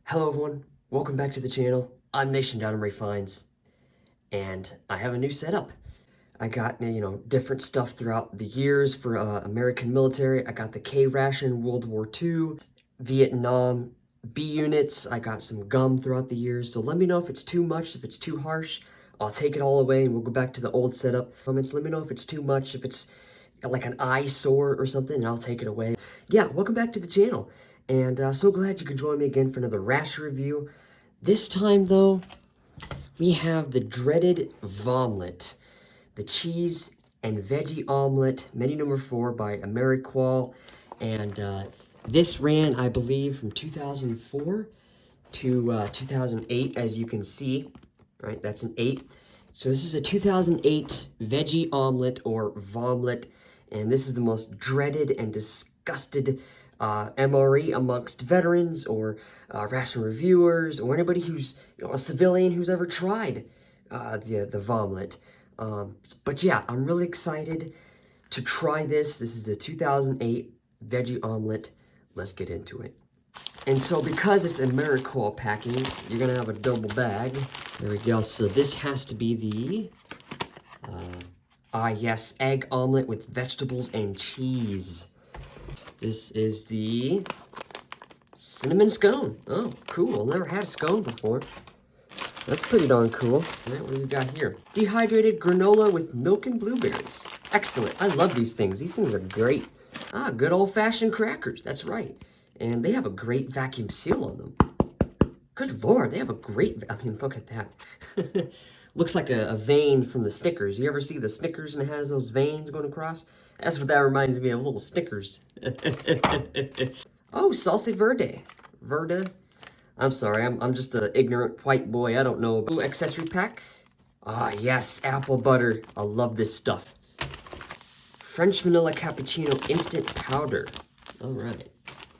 Hello everyone, welcome back to the channel. I'm Nation.MREfinds, and I have a new setup. I got, different stuff throughout the years for American military. I got the K ration, World War II, Vietnam B units. I got some gum throughout the years, so let me know if it's too much, if it's too harsh. I'll take it all away and we'll go back to the old setup. Comments, let me know if it's too much, if it's like an eyesore or something, and I'll take it away. Yeah, welcome back to the channel. And so glad you could join me again for another ration review. This time, though, we have the dreaded Vomelet, the cheese and veggie omelet, menu number 4 by MRE. And this ran, I believe, from 2004 to 2008, as you can see. Right, that's an 8. So this is a 2008 veggie omelet or Vomelet, and this is the most dreaded and disgusted MRE amongst veterans or ration reviewers or anybody who's a civilian who's ever tried the Vomelet. But yeah, I'm really excited to try this. This is the 2008 veggie omelet. Let's get into it. And so because it's MRE packing, you're gonna have a double bag. There we go. So this has to be the yes, egg omelet with vegetables and cheese. This is the cinnamon scone. Oh, cool. Never had a scone before. That's pretty darn cool. All right, what do we got here? Dehydrated granola with milk and blueberries. Excellent. I love these things. These things are great. Ah, good old-fashioned crackers. That's right. And they have a great vacuum seal on them. Good Lord, they have a great, look at that. Looks like a vein from the Snickers. You ever see the Snickers and it has those veins going across? That's what that reminds me of, little Snickers. Oh, salsa verde. Verde. I'm sorry, I'm just an ignorant white boy. I don't know. Ooh, accessory pack. Ah, yes, apple butter. I love this stuff. French vanilla cappuccino instant powder. All right.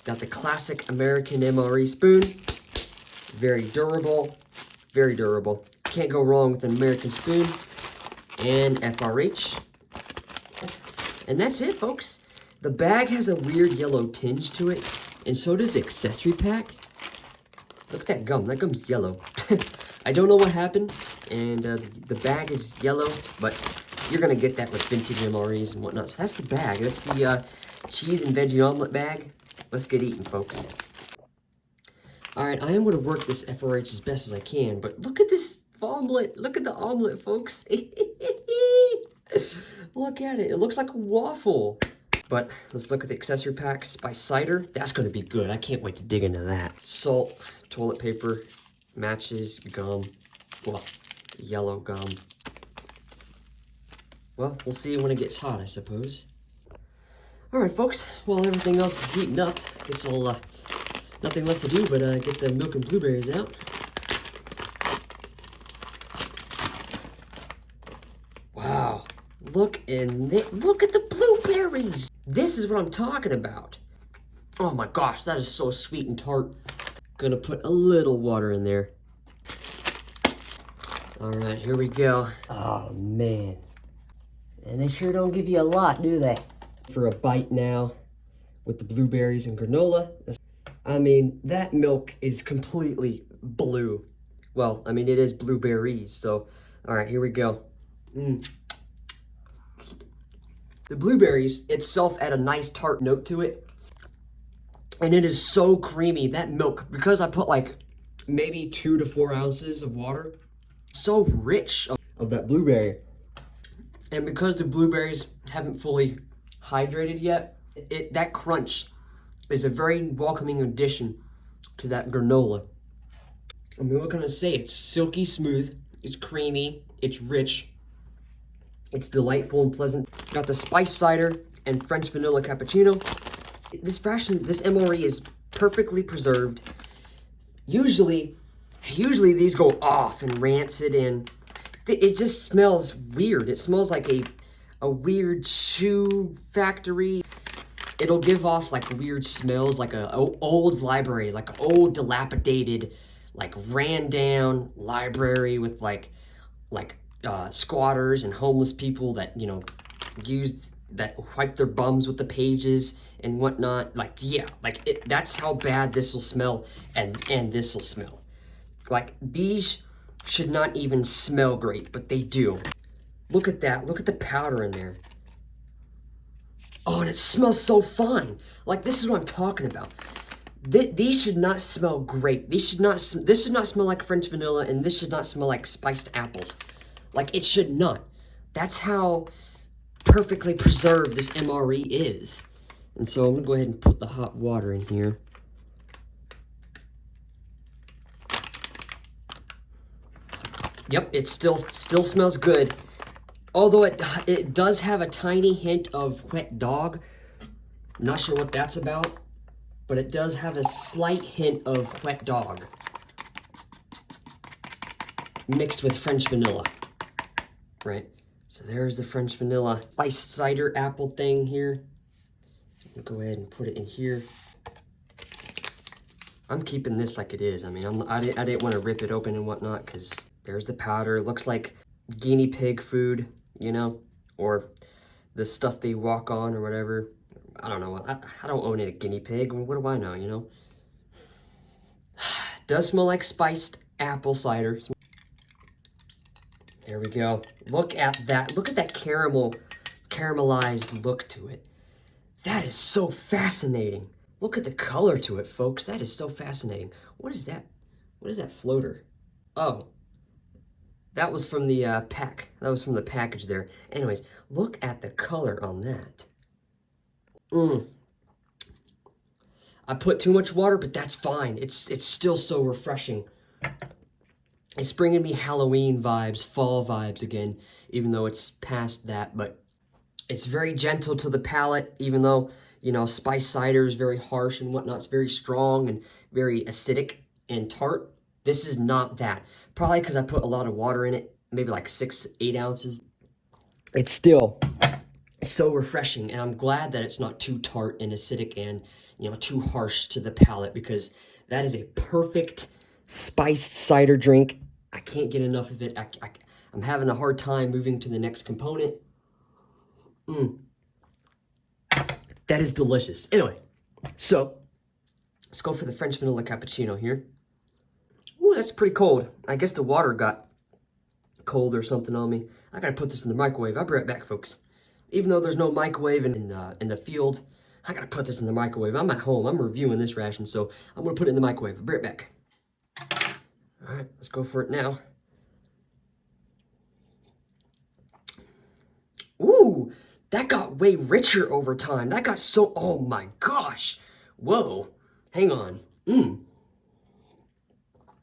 Got the classic American MRE spoon. Very durable, very durable. Can't go wrong with an American spoon. And FRH. And that's it, folks. The bag has a weird yellow tinge to it, and so does the accessory pack. Look at that gum. That gum's yellow. I don't know what happened, and the bag is yellow, but you're gonna get that with vintage MREs and whatnot. So that's the bag. That's the cheese and veggie omelet bag. Let's get eating, folks. All right, I am going to work this FRH as best as I can, but look at this omelet. Look at the omelet, folks. Look at it. It looks like a waffle. But let's look at the accessory pack. Spice cider. That's going to be good. I can't wait to dig into that. Salt, toilet paper, matches, gum. Well, yellow gum. Well, we'll see when it gets hot, I suppose. All right, folks. While everything else is heating up, guess I'll nothing left to do but get the milk and blueberries out. Wow, look at the blueberries. This is what I'm talking about. Oh my gosh, that is so sweet and tart. Gonna put a little water in there. All right, here we go. Oh man, and they sure don't give you a lot, do they? For a bite now with the blueberries and granola. I mean, that milk is completely blue. Well, I mean, it is blueberries, so, all right, here we go. The blueberries itself add a nice tart note to it, and it is so creamy. That milk, because I put like maybe 2 to 4 ounces of water, so rich of that blueberry. And because the blueberries haven't fully hydrated yet, that crunch is a very welcoming addition to that granola. I mean, what can I say? It's silky smooth, it's creamy, it's rich, it's delightful and pleasant. Got the spice cider and French vanilla cappuccino. This MRE is perfectly preserved. Usually these go off and rancid, and it just smells weird. It smells like a weird shoe factory. It'll give off like weird smells, like a old library, like an old dilapidated, like ran down library with like squatters and homeless people that, used that wipe their bums with the pages and whatnot. Like, yeah, like that's how bad this will smell, and this will smell. Like, these should not even smell great, but they do. Look at that. Look at the powder in there. Oh, and it smells so fine. Like, this is what I'm talking about. These should not smell great. This should not smell like French vanilla, and this should not smell like spiced apples. Like, it should not. That's how perfectly preserved this MRE is. And so I'm gonna go ahead and put the hot water in here. Yep, it still smells good. Although it does have a tiny hint of wet dog. Not sure what that's about, but it does have a slight hint of wet dog mixed with French vanilla, right? So there's the French vanilla spiced cider apple thing here. I'm gonna go ahead and put it in here. I'm keeping this like it is. I mean, I didn't want to rip it open and whatnot, because there's the powder. It looks like guinea pig food, you know, or the stuff they walk on or whatever. I don't know. I don't own a guinea pig. What do I know, you know? Does smell like spiced apple cider. There we go. Look at that. Look at that caramelized look to it. That is so fascinating. Look at the color to it, folks. That is so fascinating. What is that? What is that floater? Oh, that was from the pack. That was from the package there. Anyways, look at the color on that. I put too much water, but that's fine. It's still so refreshing. It's bringing me Halloween vibes, fall vibes again, even though it's past that. But it's very gentle to the palate, even though, you know, spiced cider is very harsh and whatnot. It's very strong and very acidic and tart. This is not that. Probably because I put a lot of water in it, maybe like 6-8 ounces. It's still so refreshing, and I'm glad that it's not too tart and acidic and, you know, too harsh to the palate, because that is a perfect spiced cider drink. I can't get enough of it. I'm having a hard time moving to the next component. That is delicious. Anyway, so let's go for the French vanilla cappuccino here. Ooh, that's pretty cold. I guess the water got cold or something on me. I gotta put this in the microwave. I'll be right back, folks. Even though there's no microwave in the field, I gotta put this in the microwave. I'm at home. I'm reviewing this ration, so I'm gonna put it in the microwave. I'll be right back. All right, let's go for it now. Ooh, that got way richer over time. That got so, oh my gosh. Whoa, hang on.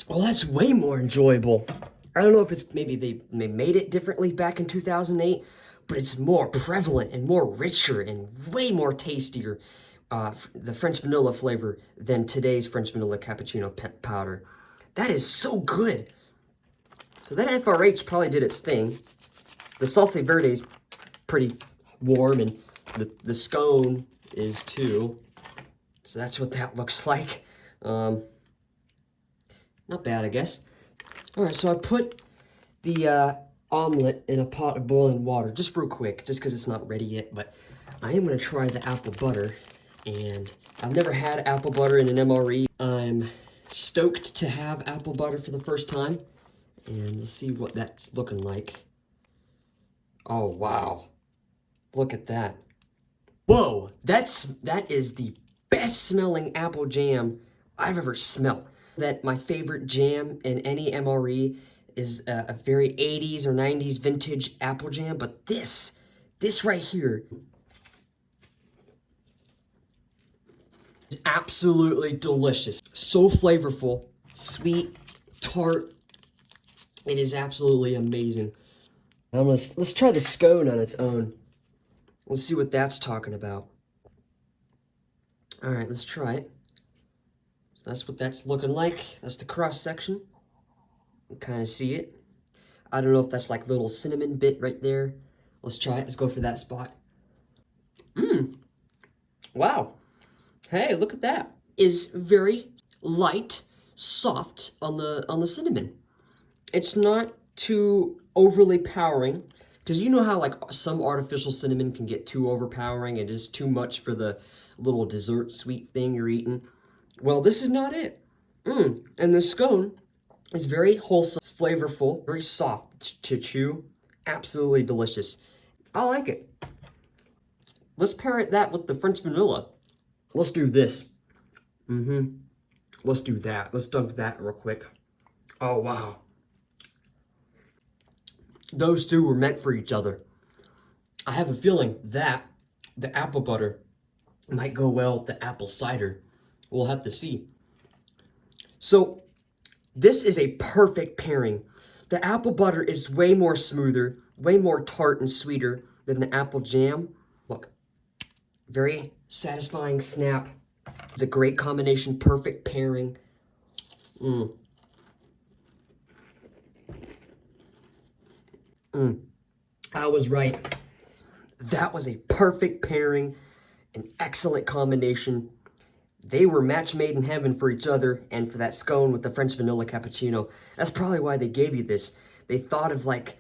Well, that's way more enjoyable. I don't know if it's maybe they made it differently back in 2008, but it's more prevalent and more richer and way more tastier, the French vanilla flavor, than today's French vanilla cappuccino powder. That is so good. So that FRH probably did its thing. The salsa verde is pretty warm, and the scone is too. So that's what that looks like. Not bad, I guess. All right, so I put the omelet in a pot of boiling water, just real quick, just because it's not ready yet. But I am going to try the apple butter, and I've never had apple butter in an MRE. I'm stoked to have apple butter for the first time, and let's see what that's looking like. Oh, wow. Look at that. Whoa, that is the best smelling apple jam I've ever smelled. That my favorite jam in any MRE is a very 80s or 90s vintage apple jam, but this right here is absolutely delicious. So flavorful, sweet, tart. It is absolutely amazing. Let's try the scone on its own. Let's see what that's talking about. All right, let's try it. So that's what that's looking like. That's the cross section. You kind of see it. I don't know if that's like little cinnamon bit right there. Let's try it. Let's go for that spot. Wow. Hey, look at that. Is very light, soft on the cinnamon. It's not too overly powering. Because you know how like some artificial cinnamon can get too overpowering and just too much for the little dessert sweet thing you're eating? Well, this is not it. And the scone is very wholesome, flavorful, very soft to chew. Absolutely delicious. I like it. Let's pair that with the French vanilla. Let's do this. Let's do that. Let's dunk that real quick. Oh, wow. Those two were meant for each other. I have a feeling that the apple butter might go well with the apple cider. We'll have to see. So, this is a perfect pairing. The apple butter is way more smoother, way more tart and sweeter than the apple jam. Look, very satisfying snap. It's a great combination, perfect pairing. I was right. That was a perfect pairing, an excellent combination. They were match made in heaven for each other and for that scone with the French vanilla cappuccino. That's probably why they gave you this. They thought of like,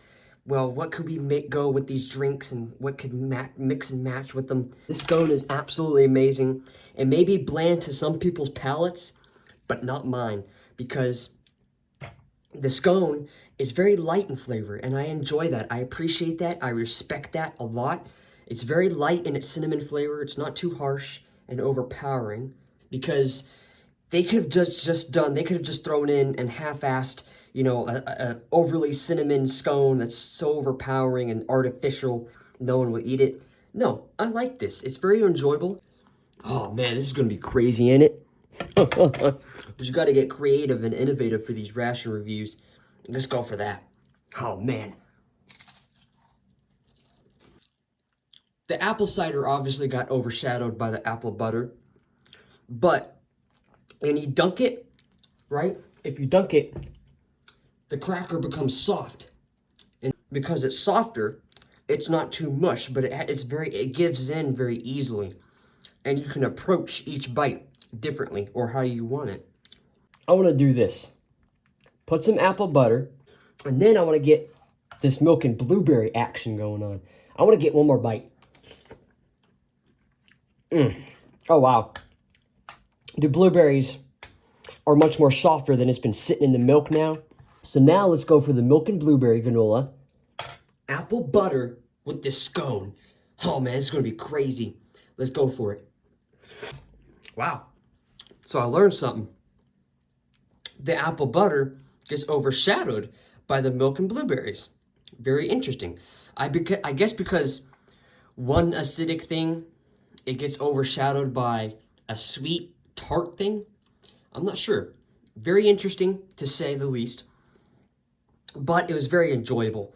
well, what could we go with these drinks and what could mix and match with them? This scone is absolutely amazing. It may be bland to some people's palates, but not mine, because the scone is very light in flavor, and I enjoy that. I appreciate that. I respect that a lot. It's very light in its cinnamon flavor. It's not too harsh and overpowering, because they could have they could have just thrown in and half-assed, you know, a overly cinnamon scone that's so overpowering and artificial, no one will eat it. No, I like this. It's very enjoyable. Oh man, this is gonna be crazy, ain't it? But you gotta get creative and innovative for these ration reviews. Let's go for that. Oh man. The apple cider obviously got overshadowed by the apple butter, but when you dunk it, right? If you dunk it, the cracker becomes soft, and because it's softer, it's not too mush, but it gives in very easily, and you can approach each bite differently or how you want it. I want to do this. Put some apple butter, and then I want to get this milk and blueberry action going on. I want to get one more bite. Oh wow. The blueberries are much more softer than it's been sitting in the milk now. So now let's go for the milk and blueberry granola. Apple butter with this scone. Oh man, it's gonna be crazy. Let's go for it. Wow. So I learned something. The apple butter gets overshadowed by the milk and blueberries. Very interesting. I guess because one acidic thing, it gets overshadowed by a sweet tart thing. I'm not sure. Very interesting, to say the least. But it was very enjoyable.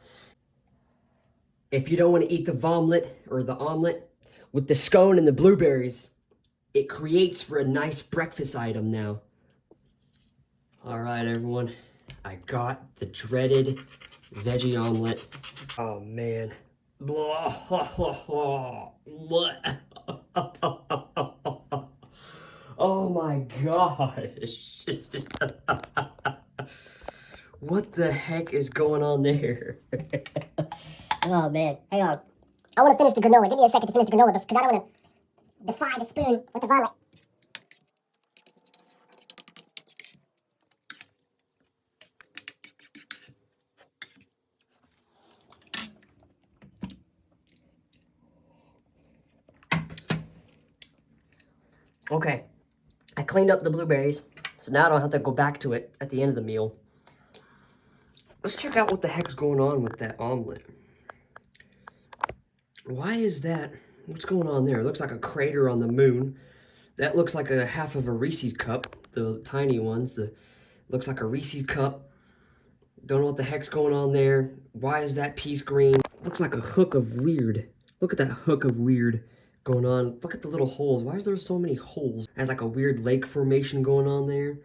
If you don't want to eat the vomelet or the omelet, with the scone and the blueberries, it creates for a nice breakfast item now. All right, everyone. I got the dreaded veggie omelet. Oh, man. Oh my gosh. What the heck is going on there? Oh man, hang on. I want to finish the granola. Give me a second to finish the granola because I don't want to defy the spoon with the vomit. Okay, I cleaned up the blueberries, so now I don't have to go back to it at the end of the meal. Let's check out what the heck's going on with that omelet. Why is that? What's going on there? It looks like a crater on the moon. That looks like a half of a Reese's cup, the tiny ones. Looks like a Reese's cup. Don't know what the heck's going on there. Why is that piece green? Looks like a hook of weird. Look at that hook of weird going on. Look at the little holes. Why is there so many holes? Has like a weird lake formation going on there.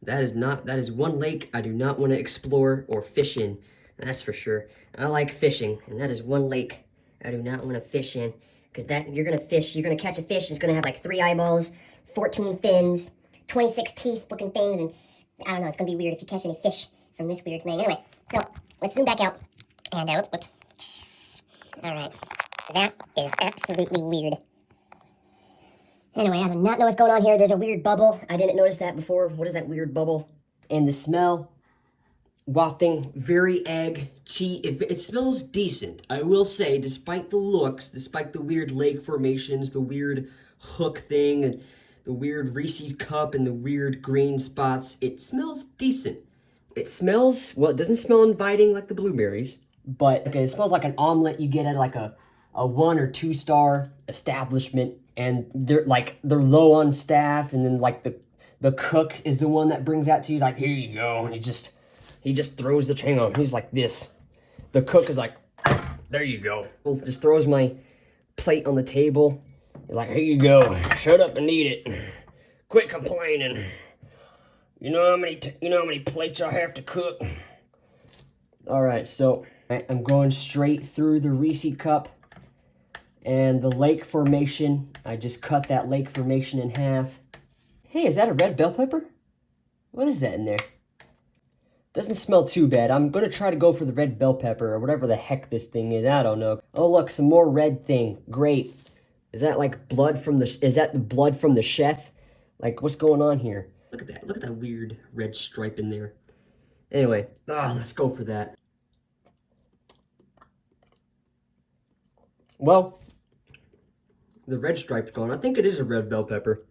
That is one lake I do not want to explore or fish in. That's for sure. I like fishing, and that is one lake I do not want to fish in. Because you're going to catch a fish, and it's going to have like 3 eyeballs, 14 fins, 26 teeth looking things, and I don't know, it's going to be weird if you catch any fish from this weird thing. Anyway, so let's zoom back out, and whoops. All right. That is absolutely weird. Anyway, I do not know what's going on here. There's a weird bubble. I didn't notice that before. What is that weird bubble? And the smell, wafting, very egg, cheese. It smells decent, I will say, despite the looks, despite the weird lake formations, the weird hook thing, and the weird Reese's cup, and the weird green spots. It smells decent. It smells, well, it doesn't smell inviting like the blueberries, but okay, it smells like an omelet you get at like a 1 or 2 star establishment, and they're low on staff, and then like the cook is the one that brings that to you, like, here you go, and he just throws the chain on. He's like this. The cook is like, there you go. Just throws my plate on the table. He's like, here you go. Shut up and eat it. Quit complaining. You know how many plates I have to cook? All right, so I'm going straight through the Reese cup and the lake formation. I just cut that lake formation in half. Hey, is that a red bell pepper? What is that in there? Doesn't smell too bad. I'm gonna try to go for the red bell pepper or whatever the heck this thing is. I don't know. Oh look, some more red thing. Great. Is that like blood from is that the blood from the chef? Like, what's going on here? Look at that. Look at that weird red stripe in there. Anyway, let's go for that. Well, the red stripe's gone. I think it is a red bell pepper.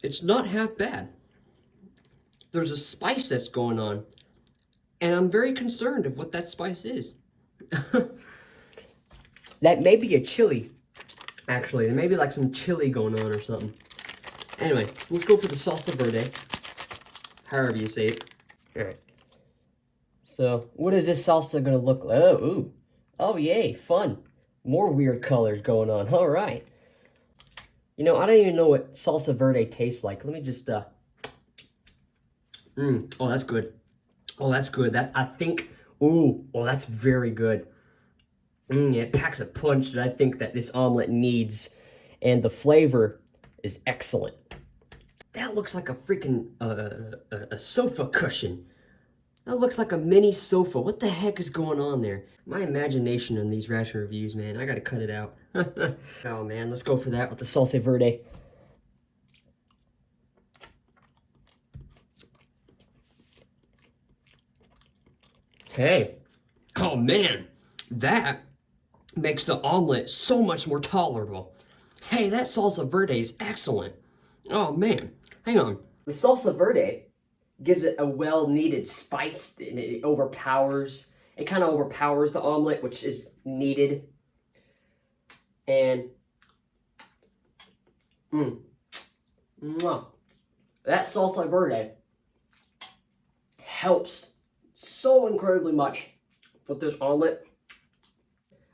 It's not half bad. There's a spice that's going on, and I'm very concerned of what that spice is. That may be a chili, actually. There may be like some chili going on or something. Anyway, so let's go for the salsa verde, however you say it. All right. So, what is this salsa gonna look like? Oh, ooh. Oh, yay, fun. More weird colors going on. All right. You know, I don't even know what salsa verde tastes like. Let me just, oh, that's good. Oh, that's good. Oh, that's very good. It packs a punch that I think that this omelet needs, and the flavor is excellent. That looks like a freaking, a sofa cushion. That looks like a mini sofa. What the heck is going on there? My imagination in these ration reviews, man. I gotta cut it out. Oh, man. Let's go for that with the salsa verde. Hey. Oh, man. That makes the omelet so much more tolerable. Hey, that salsa verde is excellent. Oh, man. Hang on. The salsa verde gives it a well-needed spice, and it kind of overpowers the omelet, which is needed. And that salsa verde helps so incredibly much with this omelet.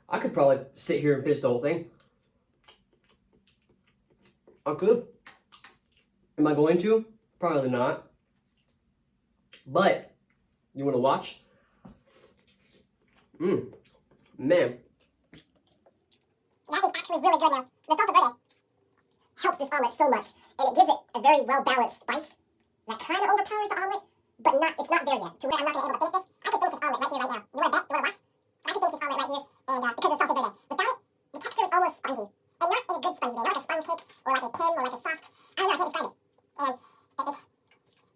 I could probably sit here and finish the whole thing. I could. Am I going to? Probably not. But, you want to watch? Man. That is actually really good now. The salsa verde helps this omelet so much, and it gives it a very well-balanced spice that kind of overpowers the omelet, but it's not there yet. To where I'm not going to be able to finish this. I can finish this omelet right here, right now. You want to bet? You want to watch? I can finish this omelet right here, and because of the salsa verde. Without it, the texture is almost spongy, and not in a good spongy way, not like a sponge cake or like a pin or like a soft. I don't know. I can't describe it. And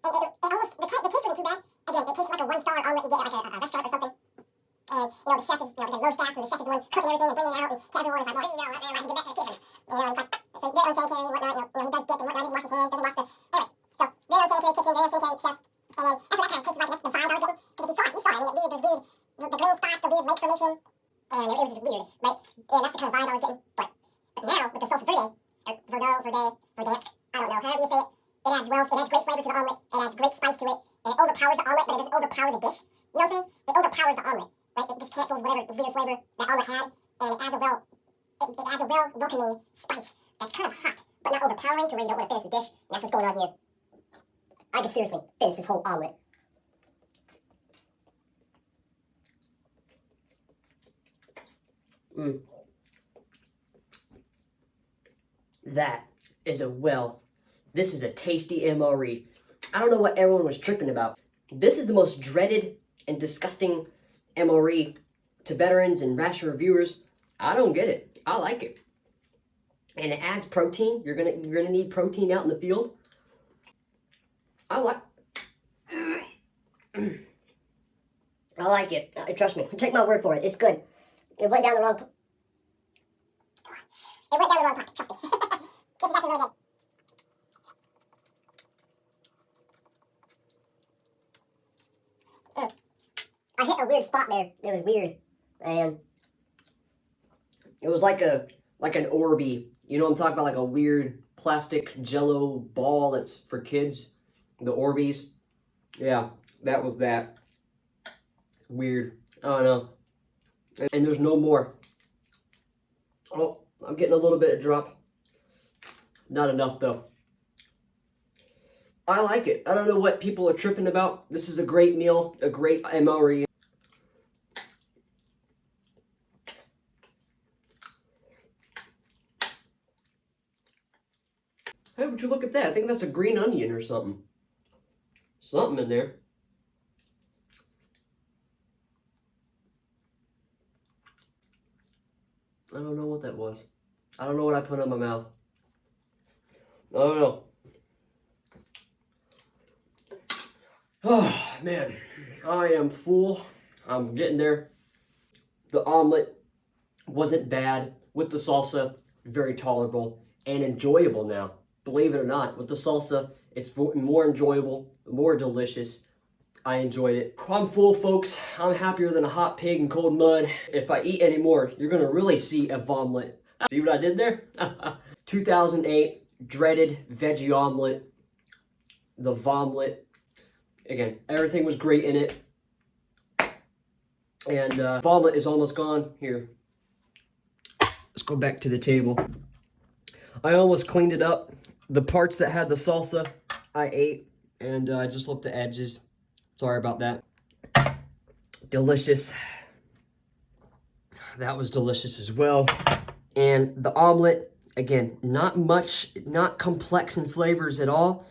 it almost the taste isn't too bad. Again, it tastes like a 1-star omelet you get at like a restaurant or something. And the chef is again low staff, so the chef is the one cooking everything and bringing it out, and to everyone is like, well, here you go, I like to get back to the kitchen. It's like so he's very unsanitary and whatnot. He does dip and whatnot. He doesn't wash his hands, doesn't wash the. Anyways, so very unsanitary kitchen, very unsanitary chef. And then that's what that kind of tastes like. That's the vibe I was getting. Because if you saw it. I mean, those weird, the green spots, the weird lake formation, and it was just weird, right? And that's the kind of vibe I was getting. But now with the salsa verde, or verdansk, I don't know, however you say it, it adds great flavor to the omelet. It adds great spice to it, and it overpowers the omelet, but it doesn't overpower the dish. You know what I'm saying? It overpowers the omelet, right? It just cancels whatever weird flavor that omelet had, and it adds a welcoming spice that's kind of hot, but not overpowering to where you don't want to finish the dish. And that's what's going on here. I could seriously finish this whole omelet. This is a tasty MRE. I don't know what everyone was tripping about. This is the most dreaded and disgusting MRE to veterans and ration reviewers, I don't get it. I like it. And it adds protein. You're gonna need protein out in the field. I like it. Trust me. Take my word for it. It's good. It went down the wrong. It went down the wrong pocket. Trust me. This is actually really good. I hit a weird spot there. It was weird, and it was like an Orby. You know what I'm talking about? Like a weird plastic jello ball that's for kids. The Orbeez. Yeah, that was that. Weird. I don't know. And there's no more. Oh, I'm getting a little bit of drop. Not enough though. I like it. I don't know what people are tripping about. This is a great meal, a great MRE. Hey, would you look at that? I think that's a green onion or something. Something in there. I don't know what that was. I don't know what I put in my mouth. I don't know. Oh, man. I am full. I'm getting there. The omelet wasn't bad. With the salsa, very tolerable and enjoyable now. Believe it or not, with the salsa, it's more enjoyable, more delicious. I enjoyed it. I'm full, folks. I'm happier than a hot pig in cold mud. If I eat any more, you're gonna really see a vomelet. See what I did there? 2008, dreaded veggie omelet. The vomelet. Again, everything was great in it. And vomelet is almost gone. Here. Let's go back to the table. I almost cleaned it up. The parts that had the salsa, I ate. And I just left the edges. Sorry about that. Delicious. That was delicious as well. And the omelet, again, not much, not complex in flavors at all.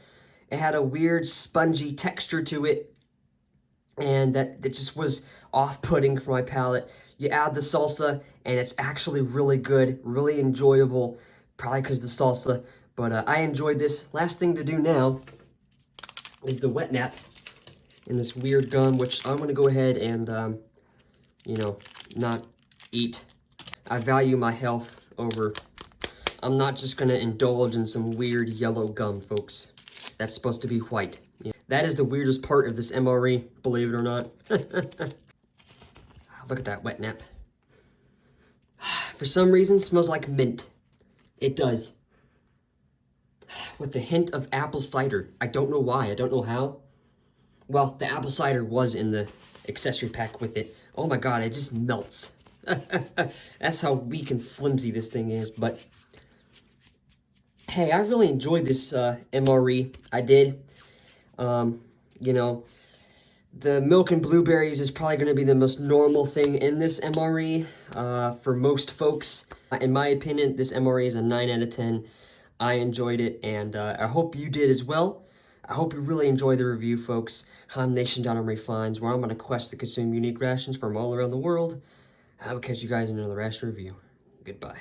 It had a weird spongy texture to it. And that just was off-putting for my palate. You add the salsa, and it's actually really good, really enjoyable. Probably because of the salsa. But I enjoyed this. Last thing to do now is the wet nap. And this weird gum, which I'm going to go ahead and, you know, not eat. I value my health over... I'm not just going to indulge in some weird yellow gum, folks. That's supposed to be white. Yeah. That is the weirdest part of this MRE, believe it or not. Look at that wet nap. For some reason, smells like mint. It does. With a hint of apple cider. I don't know why. I don't know how. Well, the apple cider was in the accessory pack with it. Oh my god, it just melts. That's how weak and flimsy this thing is, but... Hey, I really enjoyed this MRE. I did. You know, the milk and blueberries is probably going to be the most normal thing in this MRE for most folks. In my opinion, this MRE is a 9 out of 10. I enjoyed it, and I hope you did as well. I hope you really enjoyed the review, folks. I'm Nation.MREfinds, where I'm on a quest to consume unique rations from all around the world. I will catch you guys in another ration review. Goodbye.